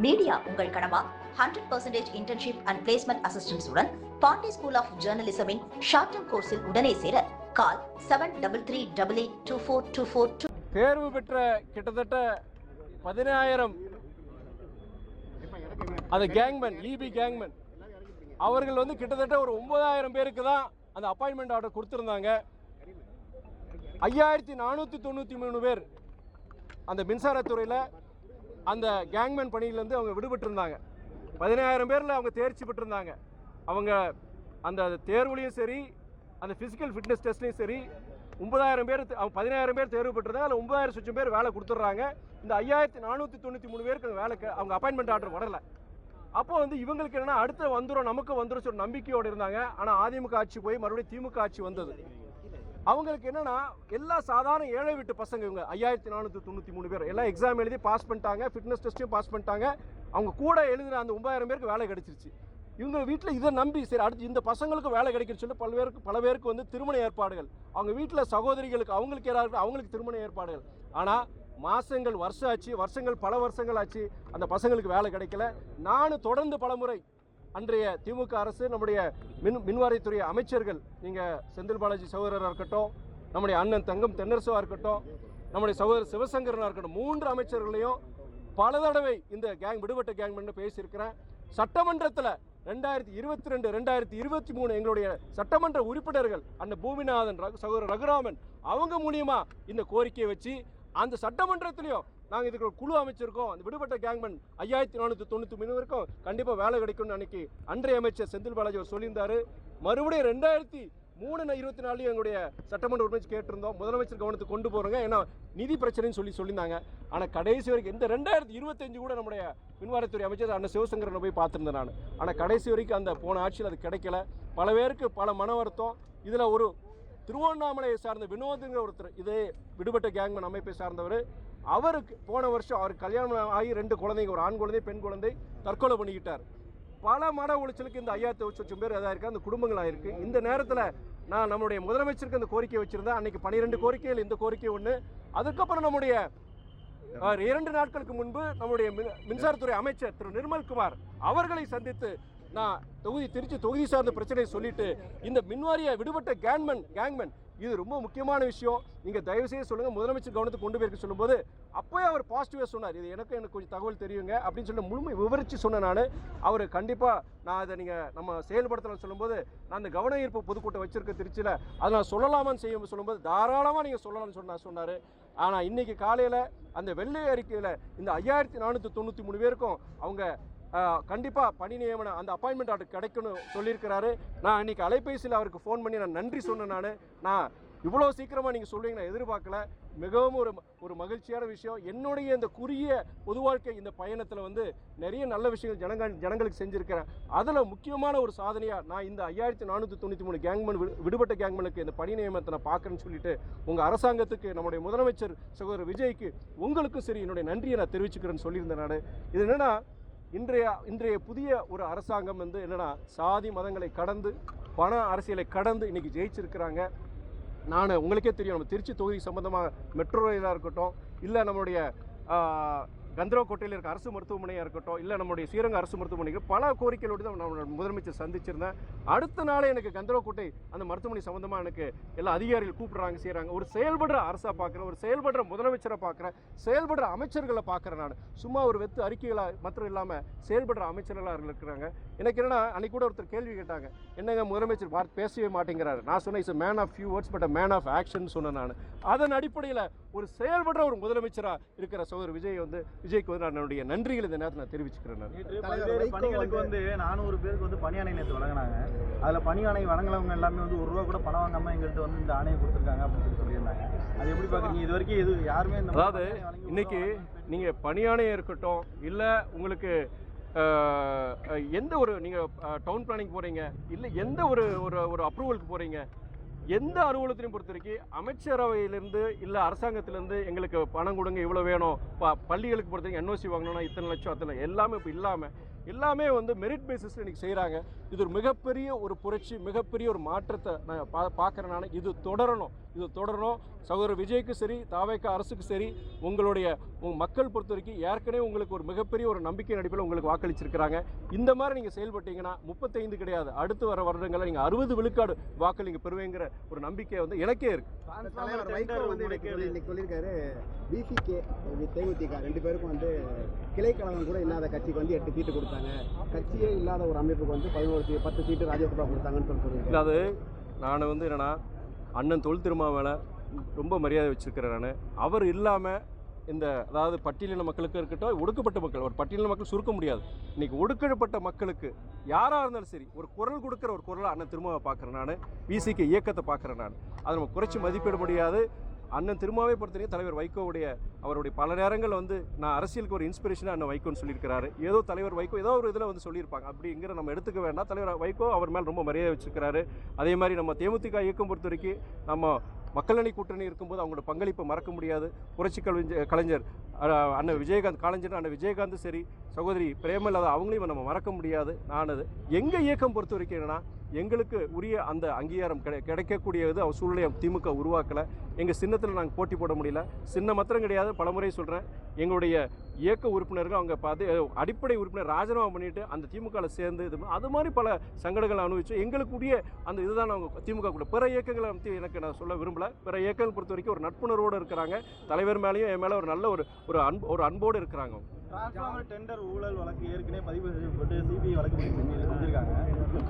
Media உங்கள் கனவா? 100% internship and placement assistance உடன் பாண்டி ஸ்கூல் ஆஃப் ஜேர்னலிசமின் ஷார்ட் டர்ம் கோர்ஸில் உடனே சேர கால் 73382424. தேர்வு பெற்ற கிட்டத்தட்ட 10000 அது கேங்மேன் ஈபி கேங்மேன் அவர்கள் வந்து கிட்டத்தட்ட ஒரு 9000 பேருக்கு தான் அந்த அப்பாயின்மெண்ட் ஆர்டர் கொடுத்துருந்தாங்க. 5493 பேர் அந்த மின்சாரத்துறையில் அந்த கேங்மேன் பணியிலேருந்து அவங்க விடுபட்டிருந்தாங்க. 10000 பேரில் அவங்க தேர்ச்சி பெற்றிருந்தாங்க. அவங்க அந்த தேர்வுலையும் சரி அந்த ஃபிசிக்கல் ஃபிட்னஸ் டெஸ்ட்லையும் சரி 9000 பேர் 10000 பேர் தேர்வு பெற்றிருந்தாங்க. அதில் 9000 சுற்றம் பேர் வேலை கொடுத்துட்றாங்க. இந்த 5493 பேருக்கு வேலை அவங்க அப்பாயின்மெண்ட் ஆர்டர் வரலை. அப்போ வந்து இவங்களுக்கு என்னன்னா அடுத்து வந்துடும் நமக்கு வந்துடும் சொல்லி நம்பிக்கையோடு இருந்தாங்க. ஆனால் அதிமுக ஆட்சி போய் மறுபடியும் திமுக ஆட்சி வந்தது. அவங்களுக்கு என்னன்னா எல்லா சாதாரண ஏழை வீட்டு பசங்க இவங்க 5493 பேர் எல்லாம் எக்ஸாம் எழுதி பாஸ் பண்ணிட்டாங்க, ஃபிட்னஸ் டெஸ்ட்டையும் பாஸ் பண்ணிட்டாங்க. அவங்க கூட எழுதின அந்த 9000 பேருக்கு வேலை கிடைச்சிருச்சு. இவங்க வீட்டில் இதை நம்பி சரி அடுத்து இந்த பசங்களுக்கு வேலை கிடைக்குன்னு சொல்லி பல பேருக்கு வந்து திருமண ஏற்பாடுகள், அவங்க வீட்டில் சகோதரிகளுக்கு அவங்களுக்கு யாராவது அவங்களுக்கு திருமண ஏற்பாடுகள். ஆனால் மாதங்கள் பல வருஷங்கள் ஆச்சு அந்த பசங்களுக்கு வேலை கிடைக்கல. நானும் தொடர்ந்து பலமுறை அன்றைய திமுக அரசு நம்முடைய மின்வாரியத்துறை அமைச்சர்கள், நீங்கள் செந்தில் பாலாஜி சகோதரராக இருக்கட்டும், நம்முடைய அண்ணன் தங்கம் தென்னரசுவாக இருக்கட்டும், நம்முடைய சகோதரர் சிவசங்கரனாக இருக்கட்டும், 3 அமைச்சர்களையும் பல தடவை இந்த விடுபட்ட கேங் பேசியிருக்கிறேன். சட்டமன்றத்தில் 2022 2023 எங்களுடைய சட்டமன்ற உறுப்பினர்கள் அண்ணன் பூமிநாதன் சகோதரர் ரகுராமன் அவங்க மூலியமா இந்த கோரிக்கையை வச்சு அந்த சட்டமன்றத்திலையும் நாங்கள் இதுக்கு ஒரு குழு அமைச்சிருக்கோம். அந்த விடுபட்ட கேங்மேன் 5493 பேருக்கும் கண்டிப்பாக வேலை கிடைக்கும்னு அன்னைக்கு அன்றைய அமைச்சர் செந்தில் பாலாஜி அவர் சொல்லியிருந்தார். மறுபடியும் 2023-24 எங்களுடைய சட்டமன்ற உறுப்பினர் கேட்டிருந்தோம், முதலமைச்சர் கவனத்துக்கு கொண்டு போகிறோங்க, ஏன்னா நிதி பிரச்சனைன்னு சொல்லியிருந்தாங்க. ஆனால் கடைசி வரைக்கும் இந்த 2025 கூட நம்முடைய மின்வாரத்துறை அமைச்சர் அண்ணன் சிவசங்கரனை போய் பார்த்துருந்தேன் நான். ஆனால் கடைசி வரைக்கும் அந்த போன ஆட்சியில் அது கிடைக்கல. பல பேருக்கு பல மன வருத்தம். இதில் ஒரு திருவண்ணாமலையை சார்ந்த வினோதுங்கிற ஒருத்தர், இதே விடுபட்ட கேங்மேன் அமைப்பை சார்ந்தவர், அவருக்கு போன வருஷம் அவருக்கு கல்யாணம் ஆகி 2 குழந்தைங்க, ஒரு ஆண் குழந்தை பெண் குழந்தை, தற்கொலை பண்ணிக்கிட்டார். பல மன உளைச்சலுக்கு இந்த 5000 பேர் எதாவது இருக்குது, அந்த குடும்பங்கள் ஆயிருக்கு. இந்த நேரத்தில் நான் நம்முடைய முதலமைச்சருக்கு அந்த கோரிக்கை வச்சுருந்தேன். அன்றைக்கி 12 கோரிக்கைகள் இந்த கோரிக்கை ஒன்று. அதுக்கப்புறம் நம்முடைய 2 நாட்களுக்கு முன்பு நம்முடைய மின்சாரத்துறை அமைச்சர் திரு நிர்மல்குமார் அவர்களை சந்தித்து நான் திருச்சி தொகுதி சார்ந்த பிரச்சனையை சொல்லிட்டு இந்த மின்வாரிய விடுபட்ட கேங்மேன் இது ரொம்ப முக்கியமான விஷயம், நீங்கள் தயவுசெய்து சொல்லுங்கள், முதலமைச்சர் கவனத்துக்கு கொண்டு போயிருக்க சொல்லும்போது அப்போயே அவர் பாசிட்டிவாக சொன்னார். இது எனக்கு கொஞ்சம் தகவல் தெரியுங்க அப்படின்னு சொல்லி முழுமை விவரித்து சொன்னேன் நான். அவர் கண்டிப்பாக நான் அதை நம்ம செயல்படுத்தலாம் சொல்லும்போது நான் அந்த கவன ஈர்ப்பு பொதுக்கூட்டம் வச்சிருக்க திருச்சியில் அதை நான் சொல்லலாமான்னு சொல்லும்போது தாராளமாக நீங்கள் சொல்லலாம்னு சொன்னார். ஆனால் இன்றைக்கி காலையில் அந்த வெள்ளை அறிக்கையில் இந்த 5493 பேருக்கும் அவங்க கண்டிப்பாக பணி நியமனம் அந்த அப்பாயின்மெண்ட் ஆர்டர் கிடைக்கணும் சொல்லியிருக்கிறாரு. நான் இன்றைக்கி அலைபேசியில் அவருக்கு ஃபோன் பண்ணி நான் நன்றி சொன்னேன். நான் இவ்வளோ சீக்கிரமாக நீங்கள் சொல்லுவீங்க நான் எதிர்பார்க்கல. மிகவும் ஒரு மகிழ்ச்சியான விஷயம். என்னுடைய இந்த குறுகிய பொது வாழ்க்கை இந்த பயணத்தில் வந்து நிறைய நல்ல விஷயங்கள் ஜனங்களுக்கு செஞ்சுருக்கிறேன். அதில் முக்கியமான ஒரு சாதனையாக நான் இந்த 5493 கேங்மேன் விடுபட்ட கேங்மேனுக்கு இந்த பணி நியமனத்தை நான் பார்க்குறேன்னு சொல்லிட்டு உங்கள் அரசாங்கத்துக்கு, நம்முடைய முதலமைச்சர் சகோதரர் விஜய்க்கு, உங்களுக்கும் சரி என்னுடைய நன்றியை நான் தெரிவிச்சுக்கிறேன்னு சொல்லியிருந்தேன் நான். இது என்னென்னா இன்றைய புதிய ஒரு அரசாங்கம் வந்து என்னென்னா சாதி மதங்களை கடந்து பண அரசியலை கடந்து இன்றைக்கி ஜெயிச்சிருக்கிறாங்க. நான் உங்களுக்கே தெரியும், நம்ம திருச்சி தொகுதி சம்பந்தமாக மெட்ரோ ரயிலாக இருக்கட்டும், இல்லை நம்மளுடைய கந்தரவக்கோட்டையில் இருக்க அரசு மருத்துவமனையாக இருக்கட்டும், இல்லை நம்முடைய ஸ்ரீரங்க அரசு மருத்துவமனைக்கு பல கோரிக்கைகளோடு தான் நம்ம முதலமைச்சர் சந்திச்சிருந்தேன். அடுத்த நாளே எனக்கு கந்தரவக்கோட்டை அந்த மருத்துவமனை சம்பந்தமாக எனக்கு எல்லா அதிகாரிகள் கூப்பிட்றாங்க, செய்கிறாங்க. ஒரு செயல்படுற அரசாக பார்க்குறேன், ஒரு செயல்படுற முதலமைச்சரை பார்க்குறேன், செயல்படுற அமைச்சர்களை பார்க்குறேன். நான் சும்மா ஒரு வெத்து அறிக்கைகளாக மாத்திரம் இல்லாமல் செயல்படுற அமைச்சர்களாக இருக்கிறாங்க. எனக்கு என்னென்னா அன்றைக்கி கூட ஒருத்தர் கேள்வி கேட்டாங்க, என்னங்க முதலமைச்சர் பேசவே மாட்டேங்கிறாரு. நான் சொன்னேன் is man of few words but man of action சொன்னேன் நான். அதன் அடிப்படையில் ஒரு செயல்படுற ஒரு முதலமைச்சராக இருக்கிற சகோதரர் விஜய்க்கு வந்து என்னுடைய நன்றிகள் இந்த நேரத்தில் நான் தெரிவிச்சுக்கிறேன். பணிகளுக்கு வந்து 400 பேருக்கு வந்து பணி ஆணை நேற்று வழங்கினாங்க. அதில் பணி ஆணை வழங்கினவங்க எல்லாமே வந்து ₹1 கூட பணம் வாங்காமல் எங்கள்கிட்ட வந்து இந்த ஆணையை கொடுத்துருக்காங்க அப்படின்னு சொல்லியிருந்தாங்க. அது எப்படி பார்க்குறீங்க? இது வரைக்கும் யாருமே இந்த அதாவது இன்னைக்கு நீங்கள் பணி ஆணையம் இருக்கட்டும், இல்லை உங்களுக்கு எந்த ஒரு நீங்கள் டவுன் பிளானிங் போகிறீங்க, இல்லை எந்த ஒரு அப்ரூவலுக்கு போகிறீங்க, எந்த அலுவலகத்திலையும் பொறுத்த வரைக்கும் அமைச்சரவையிலேருந்து இல்லை அரசாங்கத்திலேருந்து எங்களுக்கு பணம் கொடுங்க இவ்வளோ வேணும், பள்ளிகளுக்கு பொறுத்த வரைக்கும் NOC வாங்கணும்னா இத்தனை லட்சம் அத்தனை எல்லாமே இப்போ இல்லாமல் எல்லாமே வந்து மெரிட் பேசிஸில் இன்றைக்கி செய்கிறாங்க. இது ஒரு மிகப்பெரிய ஒரு புரட்சி, மிகப்பெரிய ஒரு மாற்றத்தை நான் பார்க்குறேன். நான் இது தொடரணும். இது தொடரணும். சகோதரர் விஜய்க்கு சரி, தாவேக அரசுக்கு சரி, உங்களுடைய மக்கள் பொறுத்த வரைக்கும் ஏற்கனவே உங்களுக்கு ஒரு மிகப்பெரிய ஒரு நம்பிக்கை அடிப்படையில் உங்களுக்கு வாக்களிச்சிருக்கிறாங்க. இந்த மாதிரி நீங்கள் செயல்பட்டீங்கன்னா 35 கிடையாது, அடுத்து வர வருடங்களில் நீங்கள் 60 விழுக்காடு வாக்கள் நீங்கள் பெறுவீங்கிற ஒரு நம்பிக்கை வந்து எனக்கே இருக்கு. தலைவர் வைகோ வந்து இன்னைக்கு சொல்லியிருக்காரு, பிசிகே தேமுதிக 2 பேருக்கும் வந்து கிளைக்கழகம் கூட இல்லாத கட்சிக்கு வந்து 8 சீட்டு கொடுத்தாங்க, கட்சியே இல்லாத ஒரு அமைப்புக்கு வந்து 10 சீட்டு ராஜ்யசபா கொடுத்தாங்கன்னு சொல்லியிருக்காரு. அது நான் வந்து என்னன்னா, அண்ணன் தொல் திருமாவேல ரொம்ப மரியாதை வச்சிருக்கிறேன் நான். அவர் இல்லாமல் இந்த அதாவது பட்டியலின மக்களுக்கு இருக்கட்டும், ஒடுக்கப்பட்ட மக்கள், ஒரு பட்டியலின மக்கள் சுருக்க முடியாது. இன்றைக்கி ஒடுக்கப்பட்ட மக்களுக்கு யாராக இருந்தாலும் சரி ஒரு குரல் கொடுக்குற ஒரு குரலை அண்ணன் திருமாவை பார்க்குறேன் நான், பிசிகே இயக்கத்தை பார்க்குறேன் நான். அதை நம்ம குறைச்சி மதிப்பிட முடியாது. அண்ணன் திருமாவை பொறுத்தவரைக்கும் தலைவர் வைகோவுடைய அவருடைய பல நேரங்கள் வந்து நான் அரசியலுக்கு ஒரு இன்ஸ்பிரேஷனாக அண்ணன் வைகோன்னு சொல்லியிருக்கிறாரு. ஏதோ தலைவர் வைகோ ஏதோ ஒரு இதில் வந்து சொல்லியிருப்பாங்க, அப்படிங்கிற நம்ம எடுத்துக்க வேண்டாம். தலைவர் வைகோ அவர் மேலே ரொம்ப மரியாதை வச்சிருக்கிறாரு. அதே மாதிரி நம்ம தேமுதிக இயக்கம் பொறுத்த வரைக்கும் நம்ம மக்களணி கூட்டணி இருக்கும்போது அவங்களோட பங்களிப்பை மறக்க முடியாது. புரட்சி கலைஞர் அண்ணன் விஜயகாந்த் அண்ணன் விஜயகாந்தும் சரி, சகோதரி பிரேமலதா அவங்களையும் நம்ம மறக்க முடியாது. நானது எங்கள் இயக்கம் பொறுத்த வரைக்கும் என்னென்னா, எங்களுக்கு உரிய அந்த அங்கீகாரம் கிடைக்கக்கூடியது அவர் சூழ்நிலையை திமுக உருவாக்கலை. எங்கள் சின்னத்தில் நாங்கள் போட்டி போட முடியல. சின்ன மாத்திரம் கிடையாது, பலமுறை சொல்கிறேன், எங்களுடைய இயக்க உறுப்பினர்கள் அவங்க அடிப்படை உறுப்பினர் ராஜினாமா பண்ணிட்டு அந்த திமுகவில் சேர்ந்து அது மாதிரி பல சங்கடங்களை அனுபவிச்சு எங்களுக்குரிய அந்த இதுதான் அவங்க திமுக கூட. பிற இயக்கங்களை பற்றி எனக்கு நான் சொல்ல விரும்பலை. பிற இயக்கங்கள் பொறுத்த வரைக்கும் ஒரு நட்புணர்வோடு இருக்கிறாங்க. தலைவர் மேலேயும் என் மேலே ஒரு நல்ல ஒரு அன்போடு இருக்கிறாங்க. டிரான்ஸ்ஃபார்மர் டெண்டர் ஊழல் வழக்கு ஏற்கனவே பதிவு செய்யப்பட்டு சிபிஐ வழக்கு செஞ்சிருக்காங்க.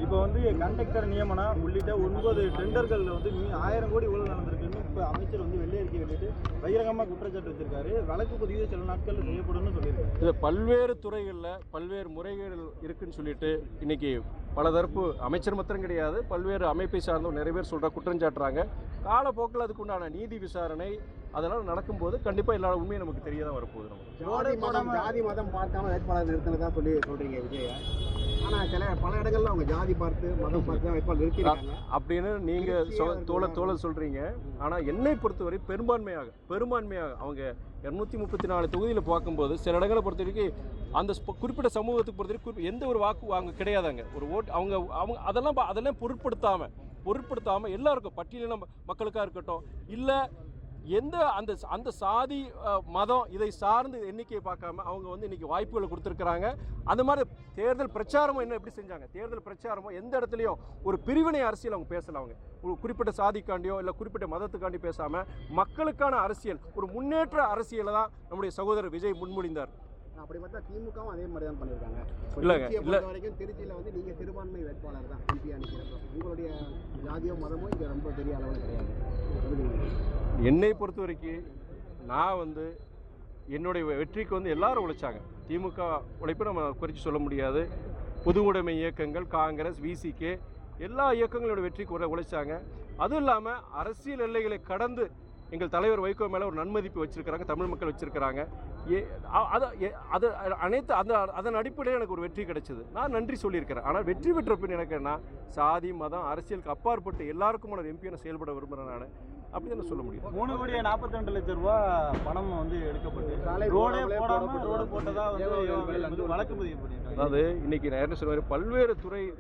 இப்போ வந்து கண்டக்டர் நியமனம் உள்ளிட்ட 9 டெண்டர்களில் வந்து 1000 கோடி ஊழல் நடந்திருக்குன்னு இப்போ அமைச்சர் வந்து வெள்ளை அறிக்கை வெளியிட்டு பகிரங்கமாக குற்றச்சாட்டு வச்சிருக்காரு. வழக்கு பதிவு சில நாட்கள் செய்யப்படும்னு சொல்லியிருக்காரு. இது பல்வேறு துறைகளில் பல்வேறு முறைகேடுகள் இருக்குன்னு சொல்லிட்டு இன்னைக்கு பல தரப்பு அமைச்சர் மாத்திரம் கிடையாது, பல்வேறு அமைப்பை சார்ந்த நிறைய பேர் சொல்கிற குற்றஞ்சாட்டுறாங்க. காலப்போக்கில் அதுக்குண்டான நீதி விசாரணை அதெல்லாம் நடக்கும்போது கண்டிப்பாக எல்லா உண்மையும் நமக்கு தெரிய தான் வரப்போகுது. நம்ம ஜாதி மதம் பார்க்காம வேட்பாளர் நிறுத்தினதா சொல்றீங்க விஜய். ஆனால் பல இடங்கள்ல அவங்க ஜாதி பார்த்து மதம் பார்த்து வேட்பாளர் நிறுத்திருக்காங்க அப்படின்னு நீங்கள் தோழர் சொல்கிறீங்க. ஆனால் என்னை பொறுத்தவரை பெரும்பான்மையாக அவங்க 234 தொகுதியில் பார்க்கும்போது சில இடங்களை பொறுத்த வரைக்கும் அந்த குறிப்பிட்ட சமூகத்துக்கு பொறுத்த வரைக்கும் எந்த ஒரு வாக்கு அங்கே கிடையாதாங்க. ஒரு ஓட்டு அவங்க அதெல்லாம் பொருட்படுத்தாமல் எல்லாருக்கும் பட்டியலின மக்களுக்காக இருக்கட்டும், இல்லை எந்த அந்த சாதி மதம் இதை சார்ந்து எண்ணிக்கையை பார்க்காம அவங்க வந்து இன்றைக்கி வாய்ப்புகளை கொடுத்துருக்குறாங்க. அந்த மாதிரி தேர்தல் பிரச்சாரமும் என்ன எப்படி செஞ்சாங்க, தேர்தல் பிரச்சாரமும் எந்த இடத்துலையும் ஒரு பிரிவினை அரசியல் அவங்க பேசலாம். அவங்க ஒரு குறிப்பிட்ட சாதிக்காண்டியோ இல்லை குறிப்பிட்ட மதத்துக்காண்டி பேசாமல் மக்களுக்கான அரசியல், ஒரு முன்னேற்ற அரசியலை தான் நம்முடைய சகோதரர் விஜய் முன்மொழிந்தார். அப்படி பார்த்தா திமுகவும் அதே மாதிரி தான் பண்ணியிருக்காங்க. இல்லை வரைக்கும் திருச்சியில் வந்து நீங்கள் சிறுபான்மை வேட்பாளர் தான் எம்பி அணிக்கிறப்ப உங்களுடைய ஜாதியோ மதமோ இங்கே ரொம்ப பெரிய அளவில் கிடையாது. என்னை பொறுத்த வரைக்கும் நான் வந்து என்னுடைய வெற்றிக்கு வந்து எல்லாரும் உழைச்சாங்க. திமுக உழைப்பை நம்ம குறித்து சொல்ல முடியாது. பொதுவுடைமை இயக்கங்கள், காங்கிரஸ், விசிகே எல்லா இயக்கங்களோட வெற்றிக்கு உழைச்சாங்க. அதுவும் இல்லாமல் அரசியல் எல்லைகளை கடந்து எங்கள் தலைவர் வைகோ மேலே ஒரு நன்மதிப்பு வச்சுருக்கிறாங்க, தமிழ் மக்கள் வச்சுருக்கிறாங்க. அதன் அடிப்படையில் எனக்கு ஒரு வெற்றி கிடைச்சது. நான் நன்றி சொல்லியிருக்கிறேன். ஆனால் வெற்றி பெற்ற பின் எனக்கு என்ன, சாதி மதம் அரசியலுக்கு அப்பாற்பட்டு எல்லாருக்கும் ஒரு எம்பியான செயல்பட விரும்புகிறேன். நான் அப்படி தான் சொல்ல முடியும். 3,42 லட்சம் ரூபா பணம் வந்து எடுக்கப்பட்டு ரோடு போட்டதா வந்து வழக்கு பதிவு பண்ணியிருக்காங்க. அதாவது இன்னைக்கு நான் என்ன சொல்லுவார், பல்வேறு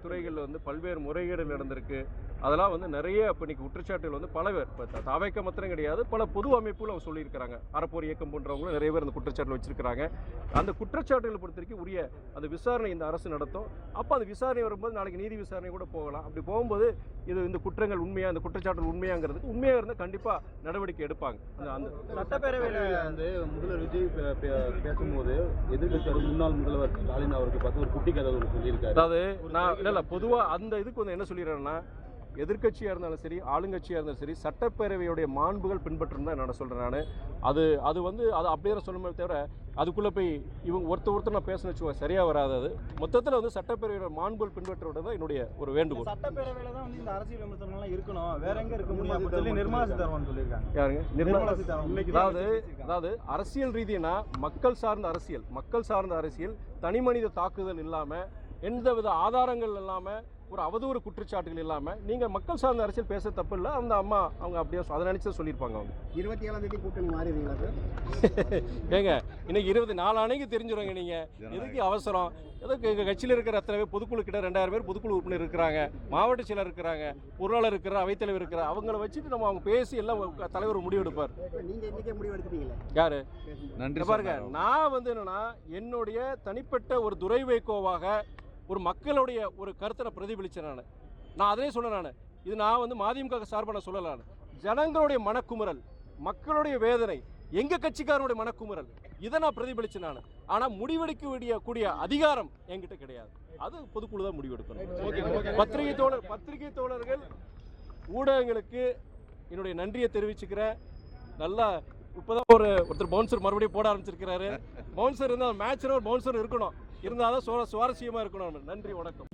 துறைகளில் வந்து பல்வேறு முறைகேடுகள் நடந்திருக்கு. அதெல்லாம் வந்து நிறைய இப்போ இன்னைக்கு குற்றச்சாட்டுகள் வந்து பல பேர், இப்போ தாவேக்க மாத்திரம் கிடையாது, பல பொது அமைப்புகள் அவங்க சொல்லியிருக்கிறாங்க. அறப்போர் இயக்கம் போன்றவங்களும் நிறைய பேர் அந்த குற்றச்சாட்டில் வச்சிருக்கிறாங்க. அந்த குற்றச்சாட்டுகளை பொறுத்த வரைக்கும் உரிய அந்த விசாரணை இந்த அரசு நடத்தும். அப்போ அந்த விசாரணை வரும்போது நாளைக்கு நீதி விசாரணை கூட போகலாம். அப்படி போகும்போது இந்த குற்றங்கள் உண்மையா, இந்த குற்றச்சாட்டுகள் உண்மையாங்கிறதுக்கு உண்மையாக இருந்தால் கண்டிப்பாக நடவடிக்கை எடுப்பாங்க. அந்த சட்டப்பேரவையில் வந்து முதல்வர் விஜய் பேசும்போது எதிர்க்கட்சி முன்னாள் முதல்வர் ஸ்டாலின் அவருக்கு பார்த்து ஒரு குட்டி கதை ஒன்று சொல்லியிருக்காரு. அதாவது நான் இல்லை பொதுவாக அந்த இதுக்கு வந்து என்ன சொல்லிடுறேன்னா, எதிர்க்கட்சியாக இருந்தாலும் சரி ஆளுங்கட்சியாக இருந்தாலும் சரி சட்டப்பேரவையுடைய மாண்புகள் பின்பற்றும் தான் நான் சொல்கிறேன். நான் அது வந்து அது அப்படியே தான் சொல்லணுமே தவிர அதுக்குள்ளே போய் இவங்க ஒருத்தர் நான் பேசணும்னு வச்சுக்கோங்க, சரியாக வராது. அது மொத்தத்தில் வந்து சட்டப்பேரவையோட மாண்புகள் பின்பற்றுவது தான் என்னுடைய ஒரு வேண்டுகோள். சட்டப்பேரவையில் தான் வந்து இந்த அரசியல் விமர்சனங்கள்லாம் இருக்கணும், வேற எங்கே இருக்க முடியாது சொல்லி நிர்மலா சீதாராமன் சொல்லியிருக்காங்க. யாருங்க? நிர்மலா சீதாராமன். அதாவது அரசியல் ரீதினா மக்கள் சார்ந்த அரசியல் தனி மனித தாக்குதல் இல்லாமல் எந்தவித ஆதாரங்கள் இல்லாமல் ஒரு அவதூறு குற்றச்சாட்டுகள் இல்லாமல் நீங்கள் மக்கள் சார்ந்த அரசியல் பேச தப்பு இல்லை. அந்த அம்மா அவங்க அப்படியே அதை நினச்சி சொல்லியிருப்பாங்க. அவங்க 27ஆம் தேதி கூட்டணி மாறிடுவீங்களா சார்? ஏங்க இன்னைக்கு 24 அன்னைக்கு தெரிஞ்சுருவாங்க. நீங்கள் எதுக்கு அவசரம்? எதுக்கு எங்கள் கட்சியில் இருக்கிற அத்தனை பேர் பொதுக்குழு கிட்ட 2000 பேர் பொதுக்குழு உறுப்பினர் இருக்கிறாங்க, மாவட்ட செயலர் இருக்கிறாங்க, பொருளாளர் இருக்கிற, அவைத்தலைவர் இருக்கிற, அவங்கள வச்சுட்டு நம்ம அவங்க பேசி எல்லாம் தலைவர் முடிவெடுப்பார். நீங்க இன்னைக்கே முடிவு எடுத்துட்டீங்களா? யாரு? நன்றி பாருங்க, நான் வந்து என்னன்னா என்னுடைய தனிப்பட்ட ஒரு துரை வைகோவாக ஒரு மக்களுடைய ஒரு கருத்தை பிரதிபலிச்சேன். நான் அதே சொன்னேன். இது நான் வந்து மதிமுக சார்பான சொல்லல. ஜனங்களுடைய மனக்குமுறல், மக்களுடைய வேதனை, எங்க கட்சிக்காரனுடைய மனக்குமுறல், இதை நான் பிரதிபலிச்சேன். ஆனா முடிவெடுக்க கூடிய அதிகாரம் என்கிட்ட கிடையாது. அது பொதுக்குழு தான் முடிவெடுக்கணும். பத்திரிகை தோழர்கள், ஊடகங்களுக்கு என்னுடைய நன்றியை தெரிவிச்சுக்கிறேன். நல்லா இப்போதான் ஒருத்தர் பவுன்சர் மறுபடியும் போட ஆரம்பிச்சிருக்கிறாரு. பவுன்சர் இருந்தால் மேட்ச்ல ஒரு பவுன்சர் இருக்கணும், இருந்தால் தான் சுவாரஸ்யமாக இருக்கணும். நன்றி, வணக்கம்.